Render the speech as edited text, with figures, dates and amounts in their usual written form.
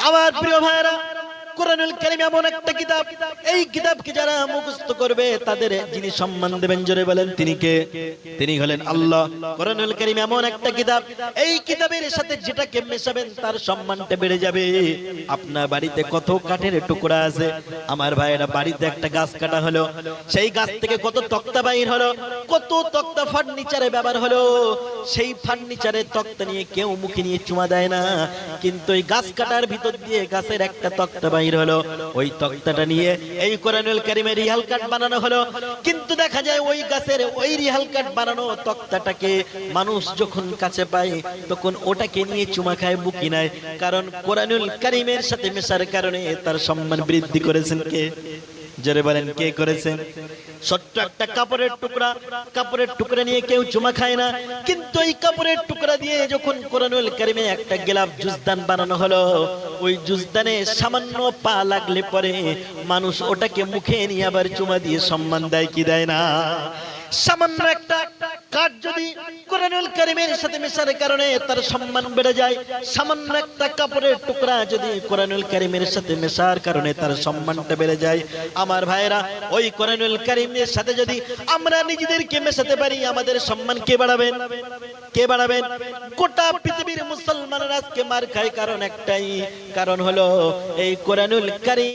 আমার প্রিয় ভাইরা, কোরআনুল কারীম এমন একটা কিতাব, এই কিতাবকে যারা মুখস্থ করবে তাদের যিনি সম্মান দেবেন, জোরে বলেন তিনি কে? তিনি হলেন আল্লাহ। কোরআনুল কারীম এমন একটা কিতাব, এই কিতাবের সাথে যেটাকে মেশাবেন তার সম্মানটা বেড়ে যাবে। আপনার বাড়িতে কত কাঠের টুকরা আছে আমার ভাইয়েরা, বাড়িতে একটা গাছ কাটা হলো, সেই গাছ থেকে কত তক্তা বাইর হলো, কত তক্তা ফার্নিচারে ব্যবহার হলো, সেই ফার্নিচারের তক্তা নিয়ে কেউ মুখে নিয়ে চুমা দেয় না, কিন্তু এই গাছ কাটার ভিতর দিয়ে গাছের একটা তক্তা বাইর হলো, ওই তক্তাটা নিয়ে এই কোরআনুল কারীমের রিহাল কাঠ বানানো হলো। কিন্তু দেখা যায় ওই গাছের ওই রিহাল কাঠ বানানো তক্তাটাকে মানুষ যখন কাছে পায় তখন ওটাকে নিয়ে চুমা খায়, বুকি নেয়, কারণ কোরআনুল কারীমের সাথে মেশার কারণে তার সম্মান বৃদ্ধি করেছেন কে? জোরে বলেন কে করেছেন? ছোট্ট একটা কাপড়ের টুকরা, কাপড়ের টুকরা নিয়ে কেউ চুমা খায় না, কিন্তু এই কাপড়ের টুকরা দিয়ে যখন কোরআনুল কারীমে একটা গিলাফ জুজদান বানানো হলো, ওই জুজদানে সামান্য পা লাগলে পরে মানুষ ওটাকে মুখে নিয়ে আবার চুমা দিয়ে সম্মান দেয় কি দেয় না? সামান্য একটা কাঠ যদি কোরআনুল কারীমের সাথে মেশার কারণে তার সম্মান বেড়ে যায়, সামান্য একটা কাপড়ের টুকরা যদি কোরআনুল কারীমের সাথে মেশার কারণে তার সম্মানটা বেড়ে যায়, আমার ভাইরা ওই কোরআনুল কারীমের সাথে যদি আমরা নিজেদেরকে মেশাতে পারি, আমাদের সম্মান কে বাড়াবেন? কে বাড়াবেন? গোটা পৃথিবীর মুসলমানরা আজকে মার খায় কারণ একটাই, কারণ হলো এই কোরআনুল কারীম।